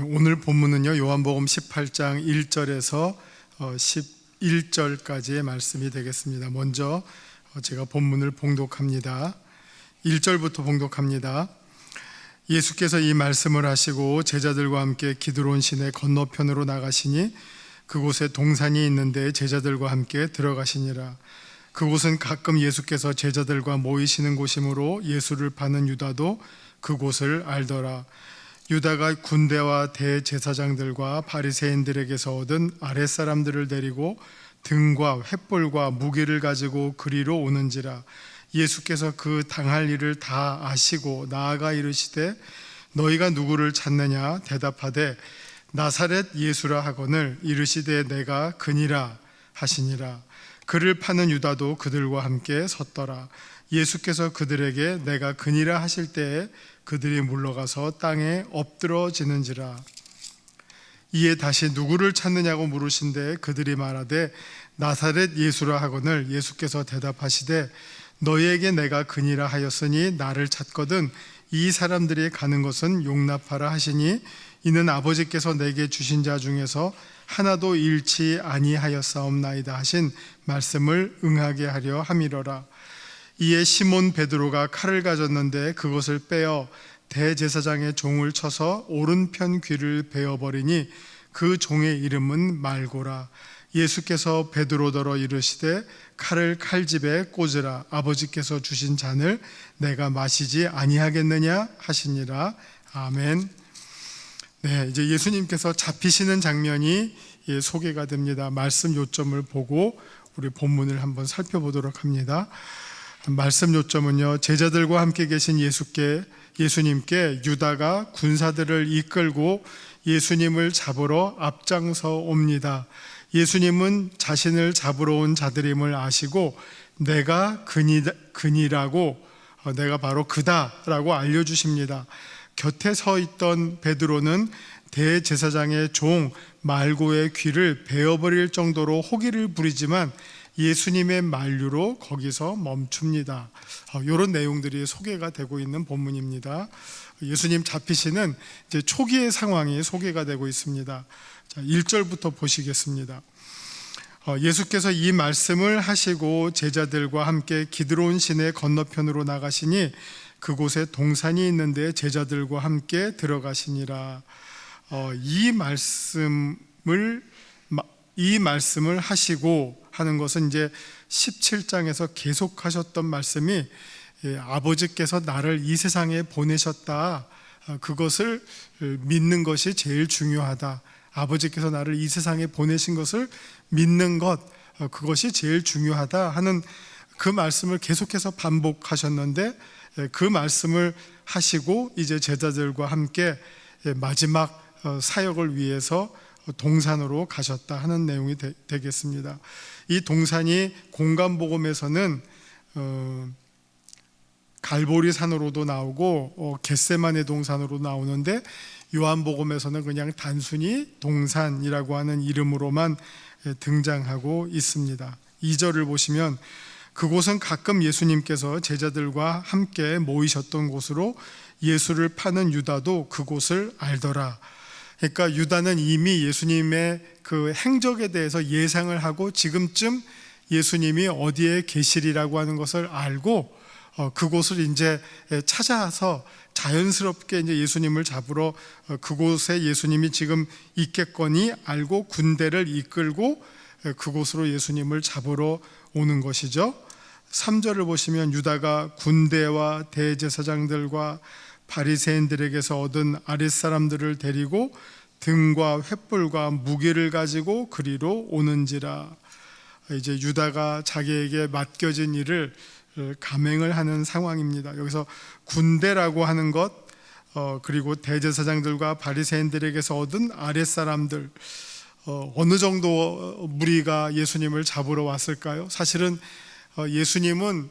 오늘 본문은요, 요한복음 18장 1절에서 11절까지의 말씀이 되겠습니다. 먼저 제가 본문을 봉독합니다. 1절부터 봉독합니다. 예수께서 이 말씀을 하시고 제자들과 함께 기드론 시내 건너편으로 나가시니 그곳에 동산이 있는데 제자들과 함께 들어가시니라. 그곳은 가끔 예수께서 제자들과 모이시는 곳이므로 예수를 파는 유다도 그곳을 알더라. 유다가 군대와 대제사장들과 바리새인들에게서 얻은 아랫사람들을 데리고 등과 횃불과 무기를 가지고 그리로 오는지라. 예수께서 그 당할 일을 다 아시고 나아가 이르시되 너희가 누구를 찾느냐 대답하되 나사렛 예수라 하거늘 이르시되 내가 그니라 하시니라. 그를 파는 유다도 그들과 함께 섰더라. 예수께서 그들에게 내가 그니라 하실 때에 그들이 물러가서 땅에 엎드러지는지라. 이에 다시 누구를 찾느냐고 물으신데 그들이 말하되 나사렛 예수라 하거늘 예수께서 대답하시되 너희에게 내가 그니라 하였으니 나를 찾거든 이 사람들이 가는 것은 용납하라 하시니 이는 아버지께서 내게 주신 자 중에서 하나도 잃지 아니하였사옵나이다 하신 말씀을 응하게 하려 함이로라. 이에 시몬 베드로가 칼을 가졌는데 그것을 빼어 대제사장의 종을 쳐서 오른편 귀를 베어버리니 그 종의 이름은 말고라. 예수께서 베드로더러 이르시되 칼을 칼집에 꽂으라. 아버지께서 주신 잔을 내가 마시지 아니하겠느냐 하시니라. 아멘. 네, 이제 예수님께서 잡히시는 장면이 소개가 됩니다. 말씀 요점을 보고 우리 본문을 한번 살펴보도록 합니다. 말씀 요점은요, 제자들과 함께 계신 예수님께 유다가 군사들을 이끌고 예수님을 잡으러 앞장서 옵니다. 예수님은 자신을 잡으러 온 자들임을 아시고 내가 그니라고, 내가 바로 그다라고 알려주십니다. 곁에 서 있던 베드로는 대제사장의 종 말고의 귀를 베어버릴 정도로 호기를 부리지만 예수님의 만류로 거기서 멈춥니다. 이런 내용들이 소개가 되고 있는 본문입니다. 예수님 잡히시는 이제 초기의 상황이 소개가 되고 있습니다. 자, 1절부터 보시겠습니다. 예수께서 이 말씀을 하시고 제자들과 함께 기드론 시내 건너편으로 나가시니 그곳에 동산이 있는데 제자들과 함께 들어가시니라. 이 말씀을 하시고 하는 것은 이제 17장에서 계속하셨던 말씀이 아버지께서 나를 이 세상에 보내셨다. 그것을 믿는 것이 제일 중요하다. 아버지께서 나를 이 세상에 보내신 것을 믿는 것, 그것이 제일 중요하다 하는 그 말씀을 계속해서 반복하셨는데 그 말씀을 하시고 이제 제자들과 함께 마지막 사역을 위해서 동산으로 가셨다 하는 내용이 되겠습니다. 이 동산이 공간복음에서는 갈보리 산으로도 나오고 겟세마네 동산으로 나오는데 요한복음에서는 그냥 단순히 동산이라고 하는 이름으로만 등장하고 있습니다. 2절을 보시면 그곳은 가끔 예수님께서 제자들과 함께 모이셨던 곳으로 예수를 파는 유다도 그곳을 알더라. 그러니까 유다는 이미 예수님의 그 행적에 대해서 예상을 하고 지금쯤 예수님이 어디에 계시리라고 하는 것을 알고 그곳을 이제 찾아서 자연스럽게 이제 예수님을 잡으러 그곳에 예수님이 지금 있겠거니 알고 군대를 이끌고 그곳으로 예수님을 잡으러 오는 것이죠. 3절을 보시면 유다가 군대와 대제사장들과 바리새인들에게서 얻은 아랫사람들을 데리고 등과 횃불과 무기를 가지고 그리로 오는지라. 이제 유다가 자기에게 맡겨진 일을 감행을 하는 상황입니다. 여기서 군대라고 하는 것, 그리고 대제사장들과 바리새인들에게서 얻은 아랫사람들, 어느 정도 무리가 예수님을 잡으러 왔을까요? 사실은 예수님은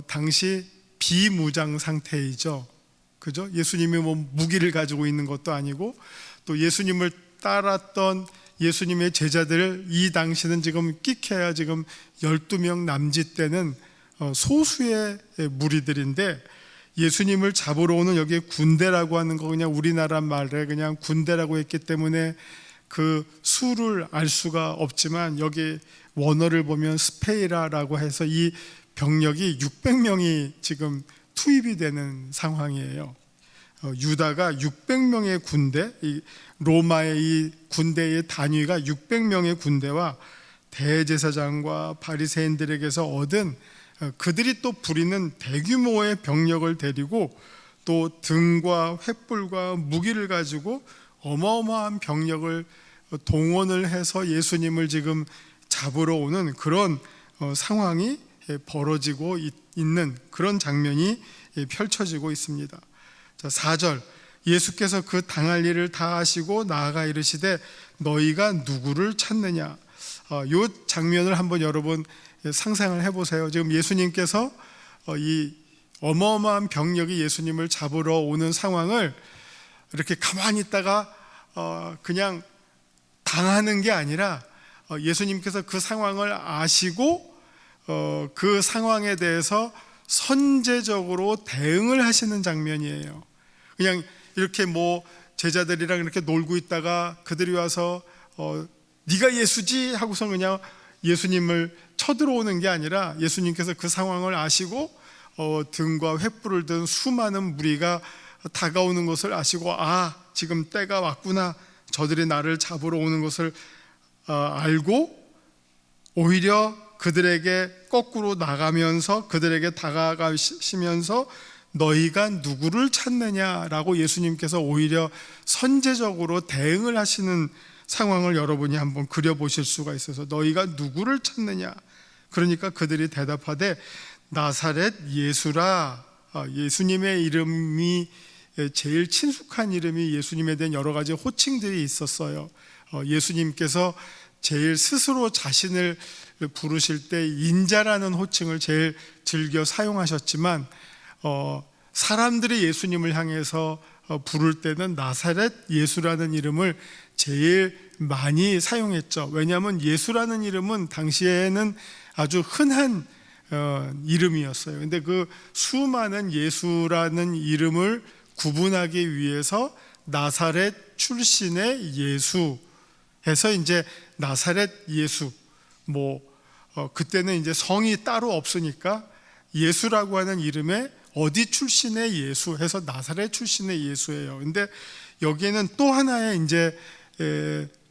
당시 비무장 상태이죠. 그죠? 예수님이 뭐 무기를 가지고 있는 것도 아니고 또 예수님을 따랐던 예수님의 제자들 이 당시는 지금 끼케야 지금 12명 남짓 되는 소수의 무리들인데 예수님을 잡으러 오는 여기에 군대라고 하는 거 그냥 우리나라 말에 그냥 군대라고 했기 때문에 그 수를 알 수가 없지만 여기 원어를 보면 스페이라라고 해서 이 병력이 600명이 지금 투입이 되는 상황이에요. 유다가 600명의 군대, 이 로마의 이 군대의 단위가 600명의 군대와 대제사장과 바리새인들에게서 얻은 그들이 또 부리는 대규모의 병력을 데리고 또 등과 횃불과 무기를 가지고 어마어마한 병력을 동원을 해서 예수님을 지금 잡으러 오는 그런 상황이 벌어지고 있는 그런 장면이 펼쳐지고 있습니다. 자, 4절 예수께서 그 당할 일을 다 하시고 나아가 이르시되 너희가 누구를 찾느냐. 이 장면을 한번 여러분 상상을 해보세요. 지금 예수님께서 이 어마어마한 병력이 예수님을 잡으러 오는 상황을 이렇게 가만히 있다가 그냥 당하는 게 아니라 예수님께서 그 상황을 아시고 그 상황에 대해서 선제적으로 대응을 하시는 장면이에요. 그냥 이렇게 뭐 제자들이랑 이렇게 놀고 있다가 그들이 와서 네가 예수지 하고서 그냥 예수님을 쳐들어오는 게 아니라 예수님께서 그 상황을 아시고 등과 횃불을 든 수많은 무리가 다가오는 것을 아시고 지금 때가 왔구나, 저들이 나를 잡으러 오는 것을 알고 오히려 그들에게 거꾸로 나가면서 그들에게 다가가시면서 너희가 누구를 찾느냐라고 예수님께서 오히려 선제적으로 대응을 하시는 상황을 여러분이 한번 그려보실 수가 있어서 너희가 누구를 찾느냐. 그러니까 그들이 대답하되 나사렛 예수라. 예수님의 이름이 제일 친숙한 이름이 예수님에 대한 여러 가지 호칭들이 있었어요. 예수님께서 제일 스스로 자신을 부르실 때 인자라는 호칭을 제일 즐겨 사용하셨지만 사람들이 예수님을 향해서 부를 때는 나사렛 예수라는 이름을 제일 많이 사용했죠. 왜냐하면 예수라는 이름은 당시에는 아주 흔한 이름이었어요. 근데 그 수많은 예수라는 이름을 구분하기 위해서 나사렛 출신의 예수 해서 이제 나사렛 예수, 그때는 이제 성이 따로 없으니까 예수라고 하는 이름에 어디 출신의 예수 해서 나사렛 출신의 예수예요. 근데 여기에는 또 하나의 이제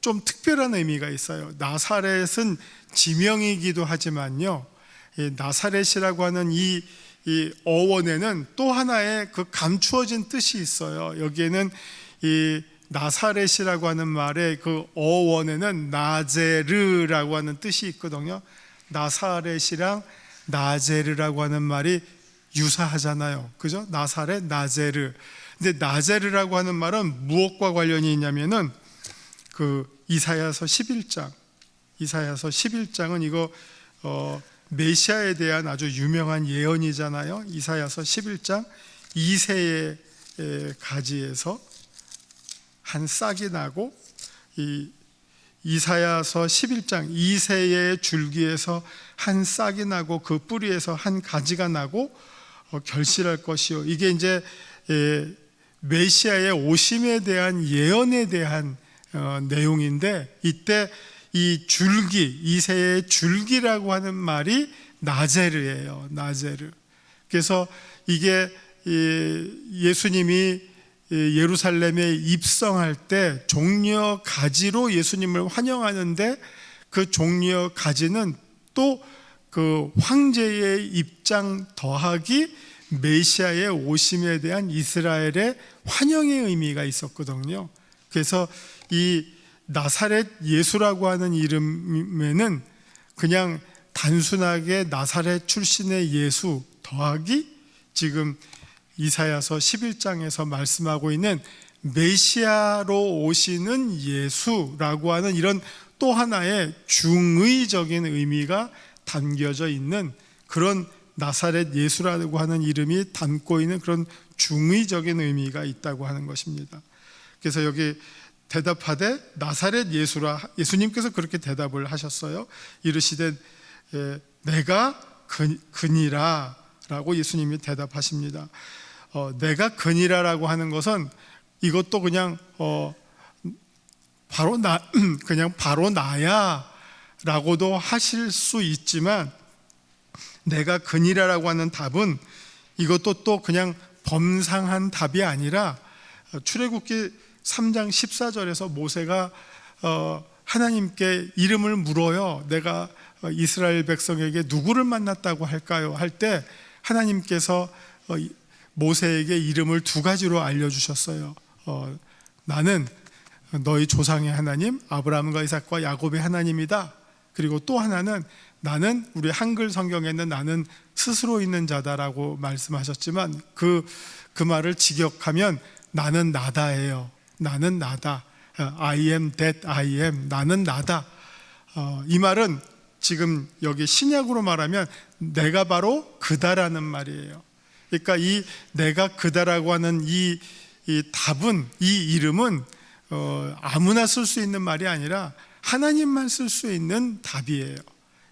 좀 특별한 의미가 있어요. 나사렛은 지명이기도 하지만요, 나사렛이라고 하는 이 어원에는 또 하나의 그 감추어진 뜻이 있어요. 여기에는 이 나사렛이라고 하는 말의 그 어원에는 나제르라고 하는 뜻이 있거든요. 나사렛이랑 나제르라고 하는 말이 유사하잖아요. 그죠? 나사렛, 나제르. 근데 나제르라고 하는 말은 무엇과 관련이 있냐면은 그 이사야서 11장은 이거 메시아에 대한 아주 유명한 예언이잖아요. 이사야서 11장 이새의 가지에서 한 싹이 나고 이 이사야서 11장 이새의 줄기에서 한 싹이 나고 그 뿌리에서 한 가지가 나고 결실할 것이요. 이게 이제 메시아의 오심에 대한 예언에 대한 내용인데 이때 이 줄기, 이새의 줄기라고 하는 말이 나제르예요. 나제르. 그래서 이게 예수님이 예루살렘에 입성할 때 종려 가지로 예수님을 환영하는데 그 종려 가지는 또 그 황제의 입장 더하기 메시아의 오심에 대한 이스라엘의 환영의 의미가 있었거든요. 그래서 이 나사렛 예수라고 하는 이름에는 그냥 단순하게 나사렛 출신의 예수 더하기 지금 이사야서 11장에서 말씀하고 있는 메시아로 오시는 예수라고 하는 이런 또 하나의 중의적인 의미가 담겨져 있는 그런 나사렛 예수라고 하는 이름이 담고 있는 그런 중의적인 의미가 있다고 하는 것입니다. 그래서 여기 대답하되 나사렛 예수라. 예수님께서 그렇게 대답을 하셨어요. 이르시되 내가 그니라 라고 예수님이 대답하십니다. 내가 그니라라고 하는 것은 이것도 그냥 그냥 바로 나야라고도 하실 수 있지만, 내가 그니라라고 하는 답은 이것도 또 그냥 범상한 답이 아니라 출애굽기 3장 14절에서 모세가 하나님께 이름을 물어요. 내가 이스라엘 백성에게 누구를 만났다고 할까요? 할 때 하나님께서 모세에게 이름을 두 가지로 알려주셨어요. 나는 너희 조상의 하나님, 아브라함과 이삭과 야곱의 하나님이다. 그리고 또 하나는 나는, 우리 한글 성경에는 나는 스스로 있는 자다라고 말씀하셨지만 그 말을 직역하면 나는 나다예요. 나는 나다. I am that I am. 나는 나다. 이 말은 지금 여기 신약으로 말하면 내가 바로 그다라는 말이에요. 그러니까 이 내가 그다라고 하는 이 답은, 이 이름은 아무나 쓸 수 있는 말이 아니라 하나님만 쓸 수 있는 답이에요.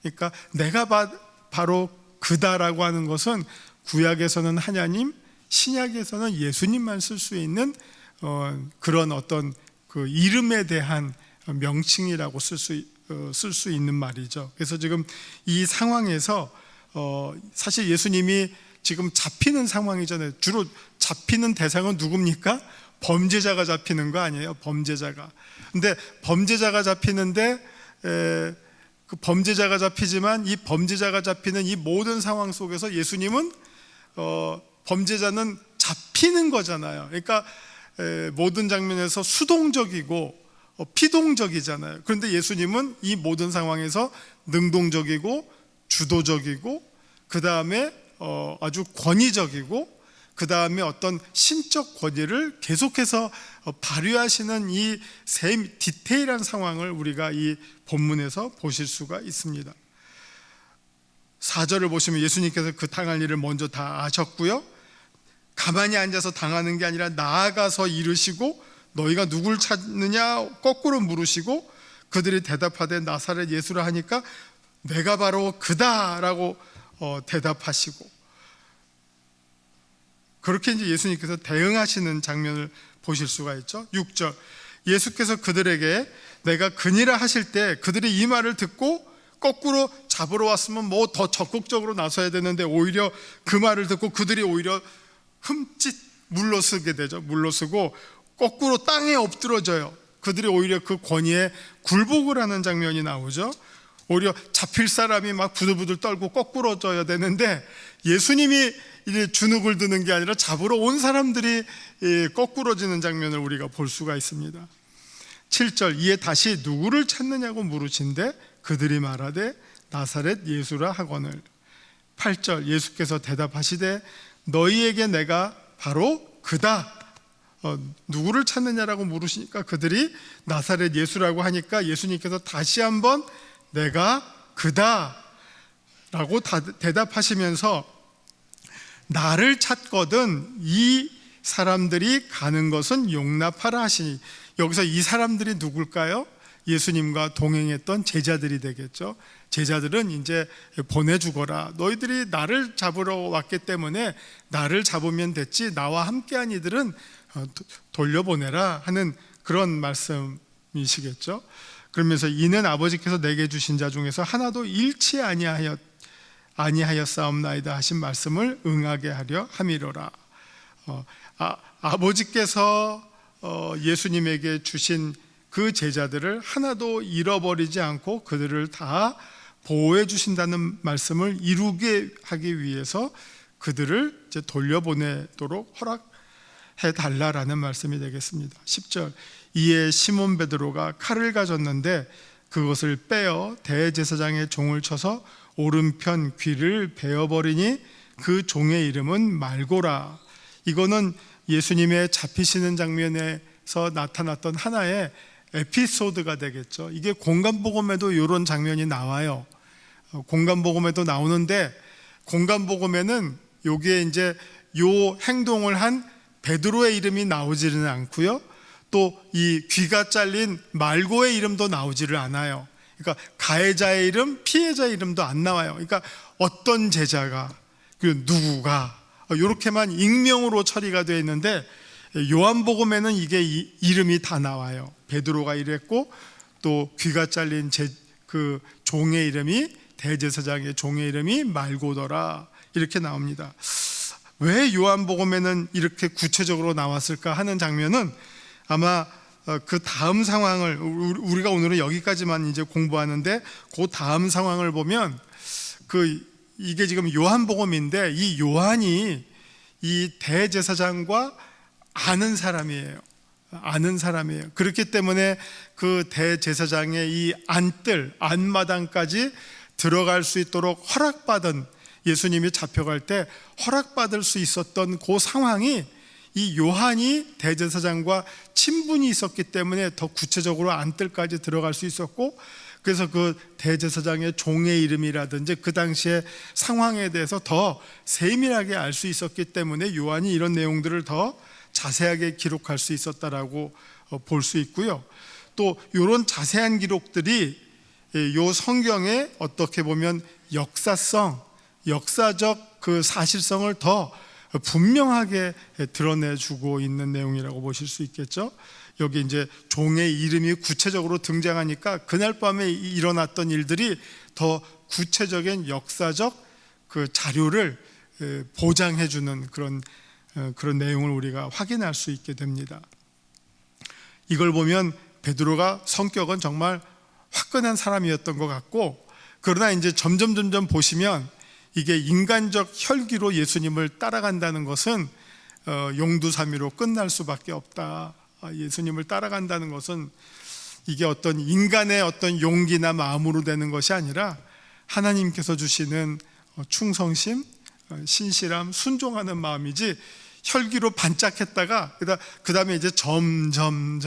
그러니까 내가 바로 그다라고 하는 것은 구약에서는 하나님, 신약에서는 예수님만 쓸 수 있는 그런 어떤 그 이름에 대한 명칭이라고 쓸 수 있는 말이죠. 그래서 지금 이 상황에서 사실 예수님이 지금 잡히는 상황이잖아요. 주로 잡히는 대상은 누굽니까? 범죄자가 잡히는 거 아니에요? 범죄자가. 근데 범죄자가 잡히는데 그 범죄자가 잡히지만 이 범죄자가 잡히는 이 모든 상황 속에서 예수님은 범죄자는 잡히는 거잖아요. 그러니까 모든 장면에서 수동적이고 피동적이잖아요. 그런데 예수님은 이 모든 상황에서 능동적이고 주도적이고 그 다음에 아주 권위적이고 그 다음에 어떤 신적 권위를 계속해서 발휘하시는 이 디테일한 상황을 우리가 이 본문에서 보실 수가 있습니다. 4절을 보시면 예수님께서 그 당할 일을 먼저 다 아셨고요, 가만히 앉아서 당하는 게 아니라 나아가서 이르시고 너희가 누굴 찾느냐 거꾸로 물으시고, 그들이 대답하되 나사렛 예수라 하니까 내가 바로 그다라고 대답하시고, 그렇게 이제 예수님께서 대응하시는 장면을 보실 수가 있죠. 6절, 예수께서 그들에게 내가 그니라 하실 때 그들이 이 말을 듣고 거꾸로 잡으러 왔으면 뭐 더 적극적으로 나서야 되는데 오히려 그 말을 듣고 그들이 오히려 흠칫 물러서게 되죠. 물러서고 거꾸로 땅에 엎드러져요. 그들이 오히려 그 권위에 굴복을 하는 장면이 나오죠. 오히려 잡힐 사람이 막 부들부들 떨고 거꾸러져야 되는데 예수님이 이제 주눅을 드는 게 아니라 잡으러 온 사람들이 거꾸러지는 장면을 우리가 볼 수가 있습니다. 7절, 이에 다시 누구를 찾느냐고 물으신데 그들이 말하되 나사렛 예수라 하거늘. 8절, 예수께서 대답하시되 너희에게 내가 바로 그다. 누구를 찾느냐라고 물으시니까 그들이 나사렛 예수라고 하니까 예수님께서 다시 한번 내가 그다 라고 대답하시면서 나를 찾거든 이 사람들이 가는 것은 용납하라 하시니, 여기서 이 사람들이 누굴까요? 예수님과 동행했던 제자들이 되겠죠. 제자들은 이제 보내주거라, 너희들이 나를 잡으러 왔기 때문에 나를 잡으면 됐지 나와 함께한 이들은 돌려보내라 하는 그런 말씀이시겠죠. 그러면서 이는 아버지께서 내게 주신 자 중에서 하나도 잃지 아니하였사옵나이다 하신 말씀을 응하게 하려 함이로라. 아버지께서 예수님에게 주신 그 제자들을 하나도 잃어버리지 않고 그들을 다 보호해 주신다는 말씀을 이루게 하기 위해서 그들을 이제 돌려보내도록 허락해 달라라는 말씀이 되겠습니다. 10절, 이에 시몬 베드로가 칼을 가졌는데 그것을 빼어 대제사장의 종을 쳐서 오른편 귀를 베어버리니 그 종의 이름은 말고라. 이거는 예수님의 잡히시는 장면에서 나타났던 하나의 에피소드가 되겠죠. 이게 공간복음에도 이런 장면이 나와요. 공간복음에도 나오는데 공간복음에는 여기에 이제 요 행동을 한 베드로의 이름이 나오지는 않고요, 또 이 귀가 잘린 말고의 이름도 나오지를 않아요. 그러니까 가해자의 이름, 피해자의 이름도 안 나와요. 그러니까 어떤 제자가, 그 누구가 이렇게만 익명으로 처리가 되어 있는데 요한복음에는 이게 이름이 다 나와요. 베드로가 이랬고 또 귀가 잘린 그 종의 이름이, 대제사장의 종의 이름이 말고더라, 이렇게 나옵니다. 왜 요한복음에는 이렇게 구체적으로 나왔을까 하는 장면은 아마 그 다음 상황을, 우리가 오늘은 여기까지만 이제 공부하는데 그 다음 상황을 보면 이게 지금 요한복음인데 이 요한이 이 대제사장과 아는 사람이에요. 그렇기 때문에 그 대제사장의 이 안마당까지 들어갈 수 있도록 허락받은, 예수님이 잡혀갈 때 허락받을 수 있었던 그 상황이 이 요한이 대제사장과 친분이 있었기 때문에 더 구체적으로 안뜰까지 들어갈 수 있었고, 그래서 그 대제사장의 종의 이름이라든지 그 당시의 상황에 대해서 더 세밀하게 알 수 있었기 때문에 요한이 이런 내용들을 더 자세하게 기록할 수 있었다라고 볼 수 있고요. 또 이런 자세한 기록들이 요 성경에 어떻게 보면 역사적 그 사실성을 더 분명하게 드러내주고 있는 내용이라고 보실 수 있겠죠. 여기 이제 종의 이름이 구체적으로 등장하니까 그날 밤에 일어났던 일들이 더 구체적인 역사적 그 자료를 보장해주는 그런 내용을 우리가 확인할 수 있게 됩니다. 이걸 보면 베드로가 성격은 정말 화끈한 사람이었던 것 같고, 그러나 이제 점점 보시면 이게 인간적 혈기로 예수님을 따라간다는 것은 용두사미로 끝날 수밖에 없다. 예수님을 따라간다는 것은 이게 어떤 인간의 어떤 용기나 마음으로 되는 것이 아니라 하나님께서 주시는 충성심, 신실함, 순종하는 마음이지, 혈기로 반짝했다가 그 다음에 이제 점점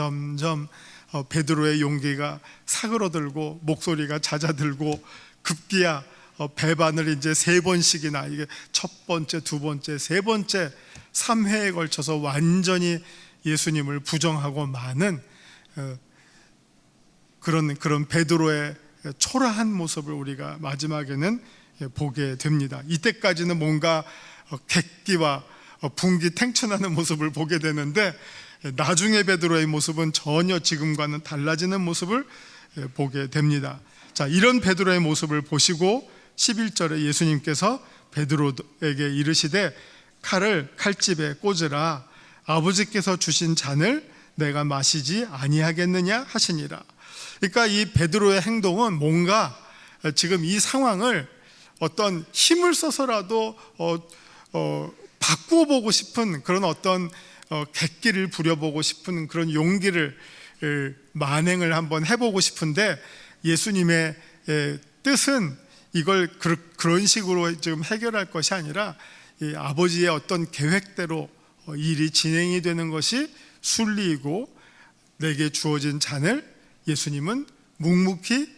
베드로의 용기가 사그러들고 목소리가 잦아들고 급기야 배반을 이제 3번씩이나, 이게 첫 번째, 두 번째, 세 번째, 3회에 걸쳐서 완전히 예수님을 부정하고 마는 그런 베드로의 초라한 모습을 우리가 마지막에는 보게 됩니다. 이때까지는 뭔가 객기와 분기 탱천하는 모습을 보게 되는데, 나중에 베드로의 모습은 전혀 지금과는 달라지는 모습을 보게 됩니다. 자, 이런 베드로의 모습을 보시고 11절에 예수님께서 베드로에게 이르시되 칼을 칼집에 꽂으라, 아버지께서 주신 잔을 내가 마시지 아니하겠느냐 하시니라. 그러니까 이 베드로의 행동은 뭔가 지금 이 상황을 어떤 힘을 써서라도 바꾸어 보고 싶은 그런 어떤 객기를 부려보고 싶은 그런 용기를 만행을 한번 해보고 싶은데, 예수님의 뜻은 이걸 그런 식으로 지금 해결할 것이 아니라 이 아버지의 어떤 계획대로 일이 진행이 되는 것이 순리이고, 내게 주어진 잔을 예수님은 묵묵히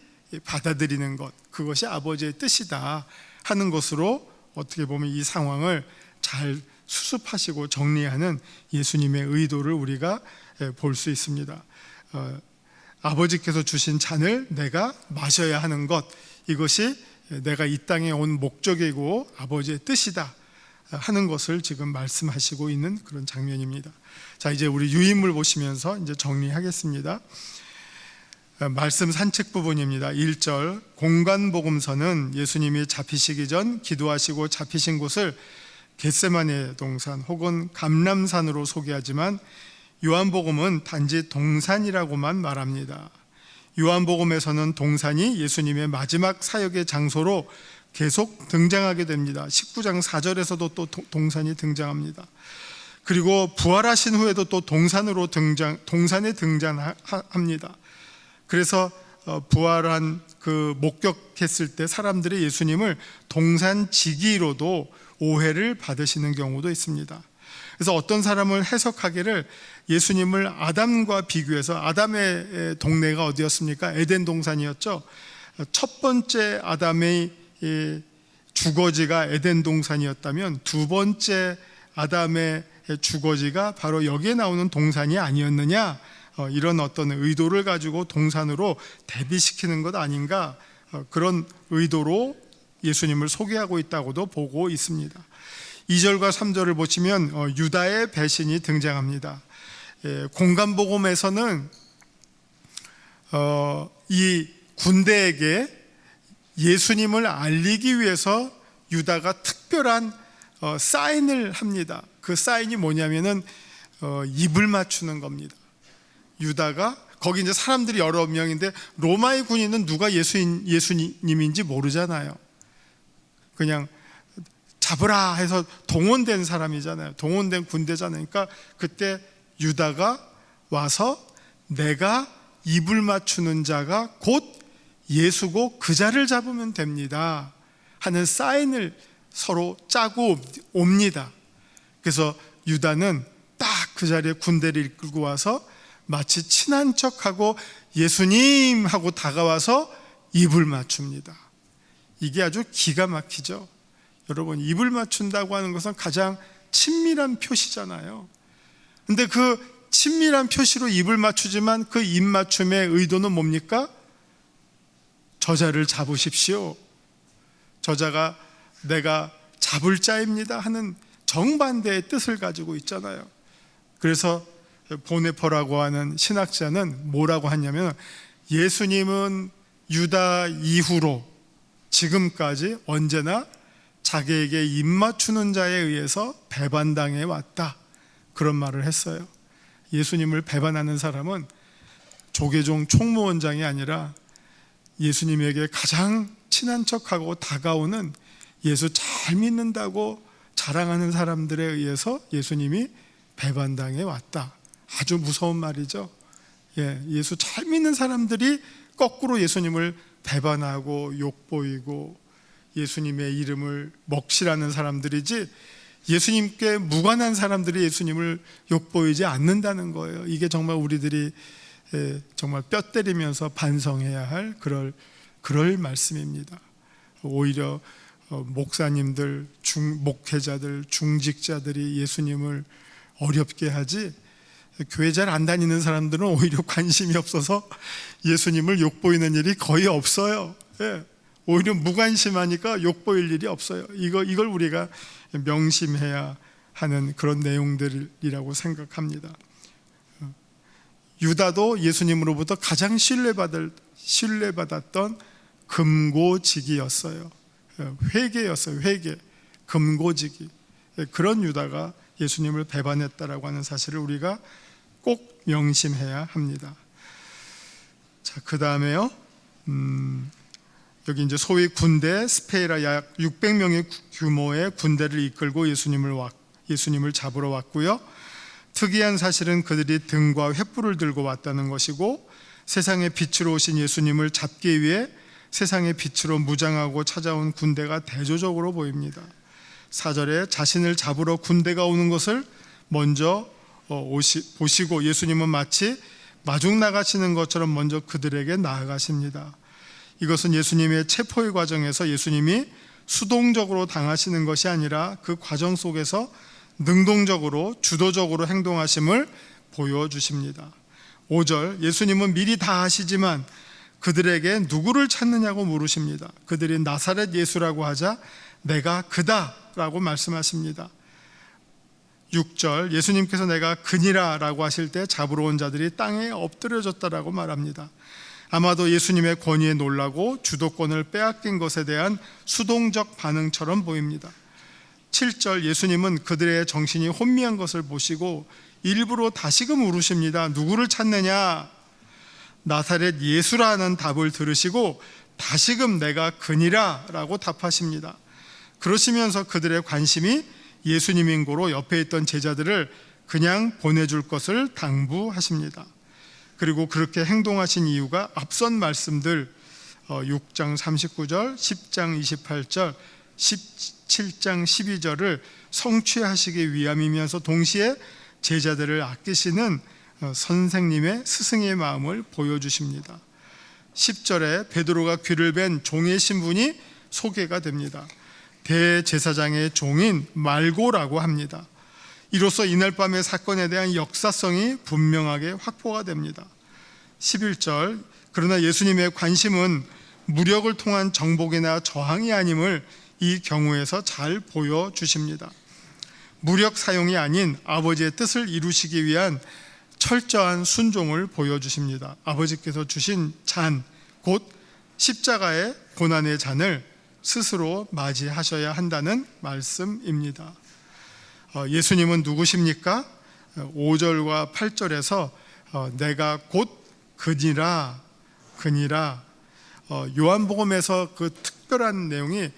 받아들이는 것, 그것이 아버지의 뜻이다 하는 것으로 어떻게 보면 이 상황을 잘 수습하시고 정리하는 예수님의 의도를 우리가 볼 수 있습니다. 아버지께서 주신 잔을 내가 마셔야 하는 것, 이것이 내가 이 땅에 온 목적이고 아버지의 뜻이다 하는 것을 지금 말씀하시고 있는 그런 장면입니다. 자, 이제 우리 유인물 보시면서 이제 정리하겠습니다. 말씀 산책 부분입니다. 1절, 공관복음서는 예수님이 잡히시기 전 기도하시고 잡히신 곳을 겟세마네 동산 혹은 감람산으로 소개하지만 요한복음은 단지 동산이라고만 말합니다. 요한복음에서는 동산이 예수님의 마지막 사역의 장소로 계속 등장하게 됩니다. 19장 4절에서도 또 동산이 등장합니다. 그리고 부활하신 후에도 또 동산에 등장합니다. 그래서 부활한 그 목격했을 때 사람들이 예수님을 동산지기로도 오해를 받으시는 경우도 있습니다. 그래서 어떤 사람은 해석하기를 예수님을 아담과 비교해서, 아담의 동네가 어디였습니까? 에덴 동산이었죠. 첫 번째 아담의 주거지가 에덴 동산이었다면 두 번째 아담의 주거지가 바로 여기에 나오는 동산이 아니었느냐, 이런 어떤 의도를 가지고 동산으로 대비시키는 것 아닌가, 그런 의도로 예수님을 소개하고 있다고도 보고 있습니다. 2절과 3절을 보시면 유다의 배신이 등장합니다. 공간복음에서는 이 군대에게 예수님을 알리기 위해서 유다가 특별한 사인을 합니다. 그 사인이 뭐냐면은 입을 맞추는 겁니다. 유다가 거기 이제 사람들이 여러 명인데 로마의 군인은 누가 예수님인지 모르잖아요. 그냥 잡으라 해서 동원된 사람이잖아요. 동원된 군대잖아요. 그러니까 그때 유다가 와서 내가 입을 맞추는 자가 곧 예수고 그 자를 잡으면 됩니다 하는 사인을 서로 짜고 옵니다. 그래서 유다는 딱 그 자리에 군대를 이끌고 와서 마치 친한 척하고 예수님 하고 다가와서 입을 맞춥니다. 이게 아주 기가 막히죠. 여러분, 입을 맞춘다고 하는 것은 가장 친밀한 표시잖아요. 근데 그 친밀한 표시로 입을 맞추지만 그 입 맞춤의 의도는 뭡니까? 저자를 잡으십시오. 저자가 내가 잡을 자입니다 하는 정반대의 뜻을 가지고 있잖아요. 그래서 보네퍼라고 하는 신학자는 뭐라고 하냐면, 예수님은 유다 이후로 지금까지 언제나 자기에게 입 맞추는 자에 의해서 배반당해 왔다, 그런 말을 했어요. 예수님을 배반하는 사람은 조계종 총무원장이 아니라 예수님에게 가장 친한 척하고 다가오는 예수 잘 믿는다고 자랑하는 사람들에 의해서 예수님이 배반당해 왔다. 아주 무서운 말이죠. 예수 잘 믿는 사람들이 거꾸로 예수님을 배반하고 욕보이고 예수님의 이름을 먹칠하는 사람들이지, 예수님께 무관한 사람들이 예수님을 욕보이지 않는다는 거예요. 이게 정말 우리들이 정말 뼈 때리면서 반성해야 할 그럴 말씀입니다. 오히려 목사님들, 목회자들, 중직자들이 예수님을 어렵게 하지, 교회 잘 안 다니는 사람들은 오히려 관심이 없어서 예수님을 욕보이는 일이 거의 없어요. 오히려 무관심하니까 욕보일 일이 없어요. 이걸 우리가 명심해야 하는 그런 내용들이라고 생각합니다. 유다도 예수님으로부터 가장 신뢰받았던 금고지기였어요. 회개였어요. 회개, 금고지기. 그런 유다가 예수님을 배반했다라고 하는 사실을 우리가 꼭 명심해야 합니다. 자, 그 다음에요. 여기 이제 소위 군대, 스페이라 약 600명의 규모의 군대를 이끌고 예수님을 잡으러 왔고요. 특이한 사실은 그들이 등과 횃불을 들고 왔다는 것이고, 세상의 빛으로 오신 예수님을 잡기 위해 세상의 빛으로 무장하고 찾아온 군대가 대조적으로 보입니다. 4절에 자신을 잡으러 군대가 오는 것을 먼저 보시고 예수님은 마치 마중 나가시는 것처럼 먼저 그들에게 나아가십니다. 이것은 예수님의 체포의 과정에서 예수님이 수동적으로 당하시는 것이 아니라 그 과정 속에서 능동적으로 주도적으로 행동하심을 보여주십니다. 5절, 예수님은 미리 다 아시지만 그들에게 누구를 찾느냐고 물으십니다. 그들이 나사렛 예수라고 하자 내가 그다 라고 말씀하십니다. 6절, 예수님께서 내가 그니라 라고 하실 때 잡으러 온 자들이 땅에 엎드려졌다라고 말합니다. 아마도 예수님의 권위에 놀라고 주도권을 빼앗긴 것에 대한 수동적 반응처럼 보입니다. 7절, 예수님은 그들의 정신이 혼미한 것을 보시고 일부러 다시금 물으십니다. 누구를 찾느냐? 나사렛 예수라는 답을 들으시고 다시금 내가 그니라 라고 답하십니다. 그러시면서 그들의 관심이 예수님인 고로 옆에 있던 제자들을 그냥 보내줄 것을 당부하십니다. 그리고 그렇게 행동하신 이유가 앞선 말씀들 6장 39절, 10장 28절, 17장 12절을 성취하시기 위함이면서 동시에 제자들을 아끼시는 선생님의 스승의 마음을 보여주십니다. 10절에 베드로가 귀를 벤 종의 신분이 소개가 됩니다. 대제사장의 종인 말고라고 합니다. 이로써 이날 밤의 사건에 대한 역사성이 분명하게 확보가 됩니다. 11절, 그러나 예수님의 관심은 무력을 통한 정복이나 저항이 아님을 이 경우에서 잘 보여주십니다. 무력 사용이 아닌 아버지의 뜻을 이루시기 위한 철저한 순종을 보여주십니다. 아버지께서 주신 잔, 곧 십자가의 고난의 잔을 스스로 맞이하셔야 한다는 말씀입니다. 예수님은 누구십니까? 5절과 8절에서 내가 곧 그니라 요한복음에서 그 특별한 내용이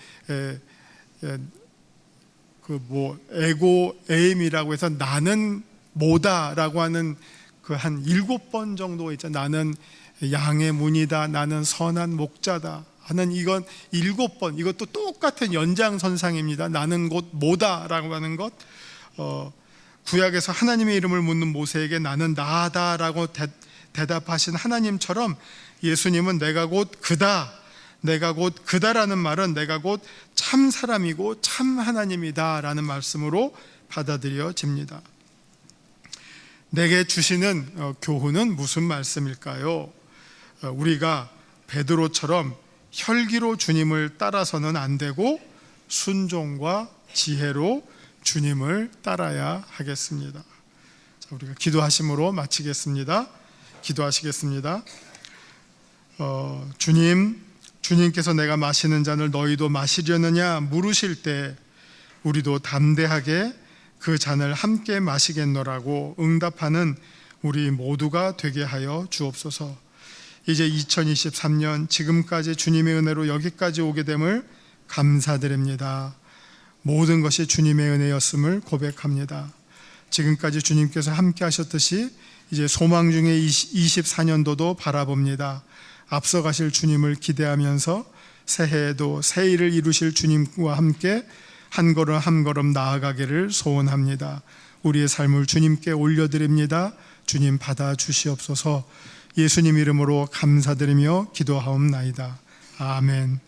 에고 에임이라고 해서 나는 뭐다라고 하는 그 한 7번 정도 있잖아요. 나는 양의 문이다, 나는 선한 목자다 하는 이건 7번, 이것도 똑같은 연장선상입니다. 나는 곧 뭐다라고 하는 것. 구약에서 하나님의 이름을 묻는 모세에게 나는 나다라고 대답하신 하나님처럼 예수님은 내가 곧 그다, 내가 곧 그다라는 말은 내가 곧 참 사람이고 참 하나님이다 라는 말씀으로 받아들여집니다. 내게 주시는 교훈은 무슨 말씀일까요? 우리가 베드로처럼 혈기로 주님을 따라서는 안 되고 순종과 지혜로 주님을 따라야 하겠습니다. 자, 우리가 기도하심으로 마치겠습니다. 기도하시겠습니다. 주님께서 내가 마시는 잔을 너희도 마시려느냐 물으실 때 우리도 담대하게 그 잔을 함께 마시겠노라고 응답하는 우리 모두가 되게 하여 주옵소서. 이제 2023년 지금까지 주님의 은혜로 여기까지 오게 됨을 감사드립니다. 모든 것이 주님의 은혜였음을 고백합니다. 지금까지 주님께서 함께 하셨듯이 이제 소망 중에 24년도도 바라봅니다. 앞서 가실 주님을 기대하면서 새해에도 새 일을 이루실 주님과 함께 한 걸음 한 걸음 나아가기를 소원합니다. 우리의 삶을 주님께 올려드립니다. 주님 받아 주시옵소서. 예수님 이름으로 감사드리며 기도하옵나이다. 아멘.